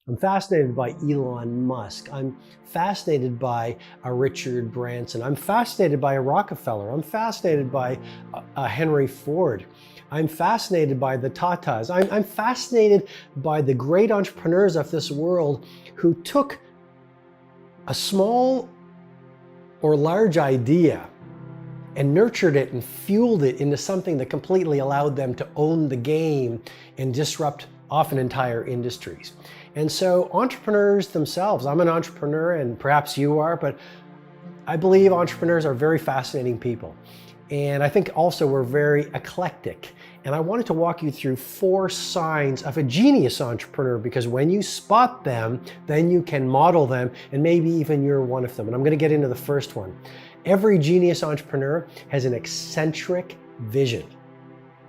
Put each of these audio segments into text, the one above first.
I'm fascinated by Elon Musk. I'm fascinated by a Richard Branson. I'm fascinated by a Rockefeller. I'm fascinated by a Henry Ford. I'm fascinated by the Tatas. I'm fascinated by the great entrepreneurs of this world who took a small or large idea and nurtured it and fueled it into something that completely allowed them to own the game and disrupt often entire industries. And so entrepreneurs themselves, I'm an entrepreneur and perhaps you are, but I believe entrepreneurs are very fascinating people. And I think also we're very eclectic. And I wanted to walk you through 4 signs of a genius entrepreneur, because when you spot them, then you can model them, and maybe even you're one of them. And I'm going to get into the first one. Every genius entrepreneur has an eccentric vision.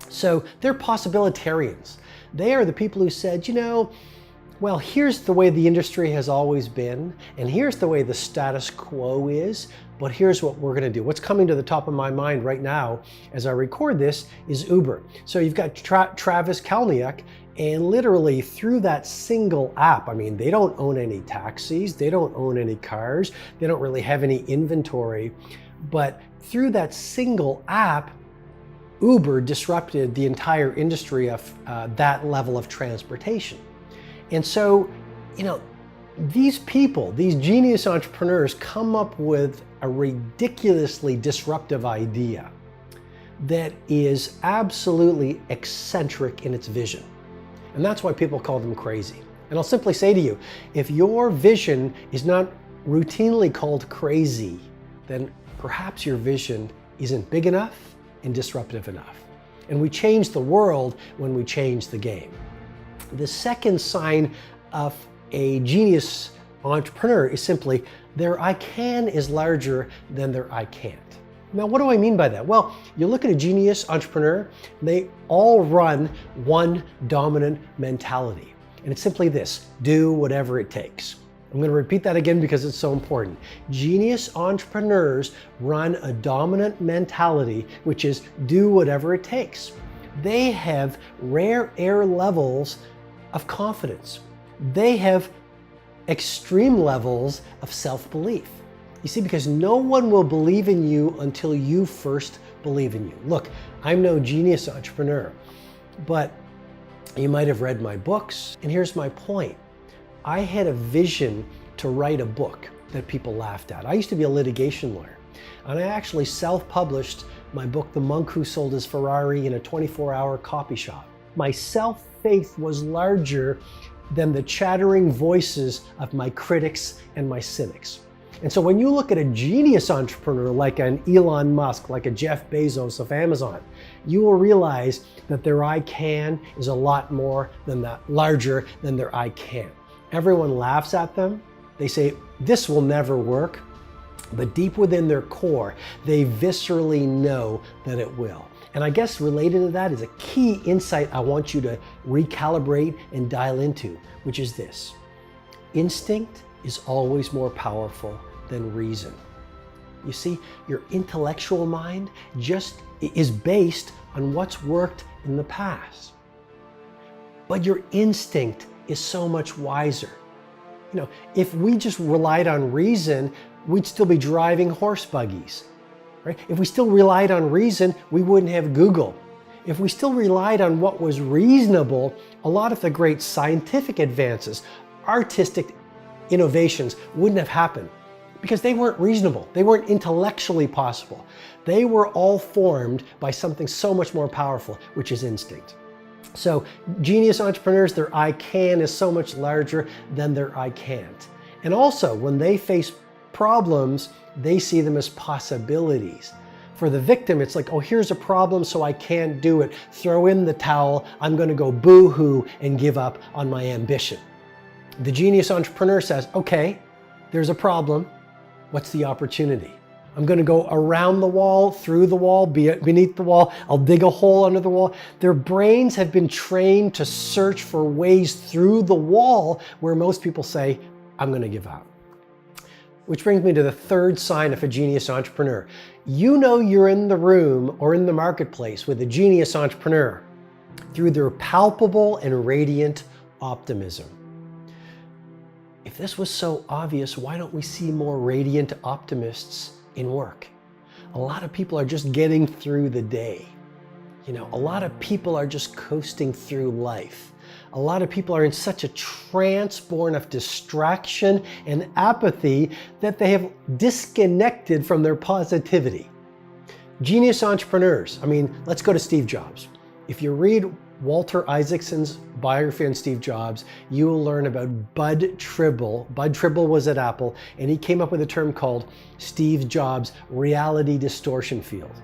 So they're possibilitarians. They are the people who said, you know, well, here's the way the industry has always been, and here's the way the status quo is, but here's what we're going to do. What's coming to the top of my mind right now as I record this is Uber. So you've got Travis Kalanick, and literally through that single app, I mean, they don't own any taxis, they don't own any cars, they don't really have any inventory, but through that single app, Uber disrupted the entire industry of that level of transportation. And so, you know, these people, these genius entrepreneurs come up with a ridiculously disruptive idea that is absolutely eccentric in its vision. And that's why people call them crazy. And I'll simply say to you, if your vision is not routinely called crazy, then perhaps your vision isn't big enough and disruptive enough. And we change the world when we change the game. The second sign of a genius entrepreneur is simply their I can is larger than their I can't. Now, what do I mean by that? Well, you look at a genius entrepreneur, they all run one dominant mentality. And it's simply this: do whatever it takes. I'm going to repeat that again because it's so important. Genius entrepreneurs run a dominant mentality, which is do whatever it takes. They have rare air levels of confidence. They have extreme levels of self-belief. You see, because no one will believe in you until you first believe in you. Look, I'm no genius entrepreneur, but you might have read my books, and here's my point. I had a vision to write a book that people laughed at. I used to be a litigation lawyer, and I actually self-published my book, The Monk Who Sold His Ferrari, in a 24-hour copy shop. My self-faith was larger than the chattering voices of my critics and my cynics. And so when you look at a genius entrepreneur like an Elon Musk, like a Jeff Bezos of Amazon, you will realize that their I can is a lot more than that, larger than their I can't. Everyone laughs at them. They say, this will never work. But deep within their core, they viscerally know that it will. And I guess related to that is a key insight I want you to recalibrate and dial into, which is this: instinct is always more powerful than reason. You see, your intellectual mind just is based on what's worked in the past. But your instinct is so much wiser. You know, if we just relied on reason, we'd still be driving horse buggies, right? If we still relied on reason, we wouldn't have Google. If we still relied on what was reasonable, a lot of the great scientific advances, artistic innovations wouldn't have happened because they weren't reasonable. They weren't intellectually possible. They were all formed by something so much more powerful, which is instinct. So genius entrepreneurs, their I can is so much larger than their I can't. And also, when they face problems, they see them as possibilities. For the victim, it's like, oh, here's a problem, so I can't do it. Throw in the towel. I'm going to go boo-hoo and give up on my ambition. The genius entrepreneur says, okay, there's a problem. What's the opportunity? I'm going to go around the wall, through the wall, beneath the wall. I'll dig a hole under the wall. Their brains have been trained to search for ways through the wall where most people say, I'm going to give up. Which brings me to the third sign of a genius entrepreneur. You know you're in the room or in the marketplace with a genius entrepreneur through their palpable and radiant optimism. if this was so obvious, why don't we see more radiant optimists in work? A lot of people are just getting through the day. You know, a lot of people are just coasting through life. A lot of people are in such a trance born of distraction and apathy that they have disconnected from their positivity. Genius entrepreneurs. I mean, let's go to Steve Jobs. If you read Walter Isaacson's biography on Steve Jobs, you will learn about Bud Tribble. Bud Tribble was at Apple, and he came up with a term called Steve Jobs' reality distortion field.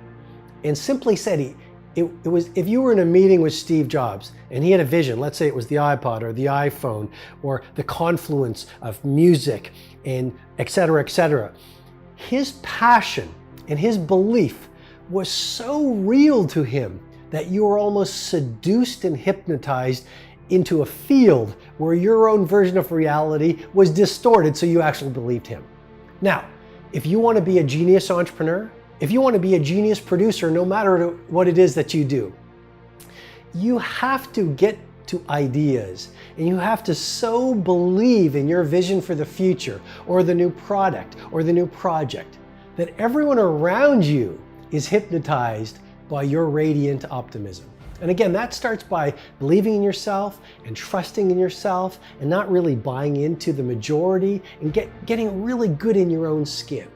And simply said, it was if you were in a meeting with Steve Jobs and he had a vision, let's say it was the iPod or the iPhone or the confluence of music and et cetera, his passion and his belief was so real to him that you were almost seduced and hypnotized into a field where your own version of reality was distorted, so you actually believed him. Now, if you want to be a genius entrepreneur, if you want to be a genius producer, no matter what it is that you do, you have to get to ideas and you have to so believe in your vision for the future or the new product or the new project that everyone around you is hypnotized by your radiant optimism. And again, that starts by believing in yourself and trusting in yourself and not really buying into the majority and getting really good in your own skin.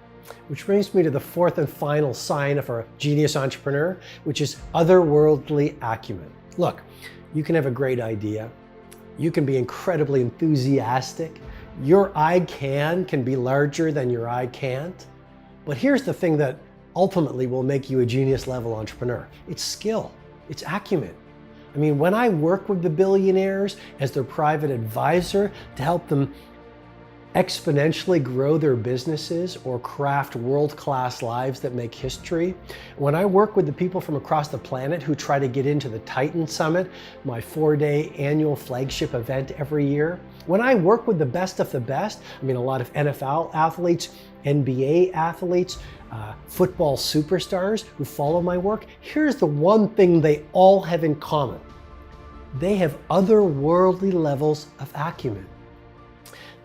Which brings me to the fourth and final sign of a genius entrepreneur, which is otherworldly acumen. Look, you can have a great idea. You can be incredibly enthusiastic. Your I can be larger than your I can't. But here's the thing that ultimately will make you a genius level entrepreneur. It's skill, it's acumen. I mean, when I work with the billionaires as their private advisor to help them exponentially grow their businesses or craft world-class lives that make history, when I work with the people from across the planet who try to get into the Titan Summit, my 4-day annual flagship event every year, when I work with the best of the best, I mean, a lot of NFL athletes, NBA athletes, football superstars who follow my work, here's the one thing they all have in common. They have otherworldly levels of acumen.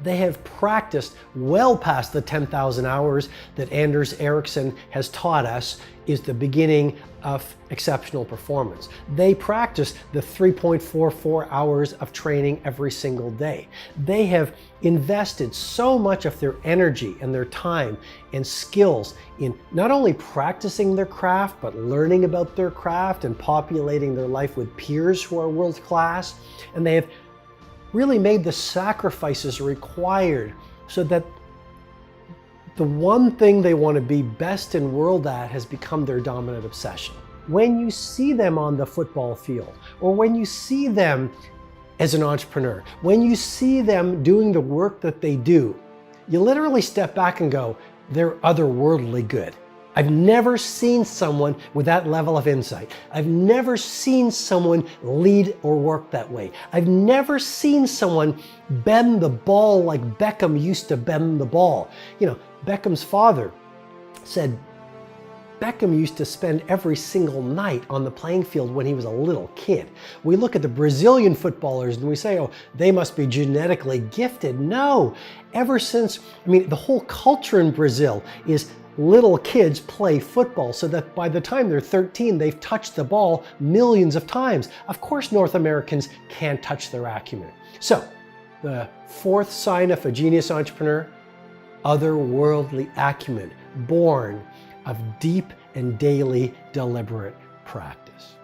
They have practiced well past the 10,000 hours that Anders Ericsson has taught us is the beginning of exceptional performance. They practice the 3.44 hours of training every single day. They have invested so much of their energy and their time and skills in not only practicing their craft, but learning about their craft and populating their life with peers who are world class. And they have really made the sacrifices required so that the one thing they want to be best in world at has become their dominant obsession. When you see them on the football field, or when you see them as an entrepreneur, when you see them doing the work that they do, you literally step back and go, they're otherworldly good. I've never seen someone with that level of insight. I've never seen someone lead or work that way. I've never seen someone bend the ball like Beckham used to bend the ball. You know, Beckham's father said Beckham used to spend every single night on the playing field when he was a little kid. We look at the Brazilian footballers and we say, oh, they must be genetically gifted. No, ever since, I mean, the whole culture in Brazil is little kids play football so that by the time they're 13, they've touched the ball millions of times. Of course, North Americans can't touch their acumen. So the fourth sign of a genius entrepreneur, otherworldly acumen, born of deep and daily deliberate practice.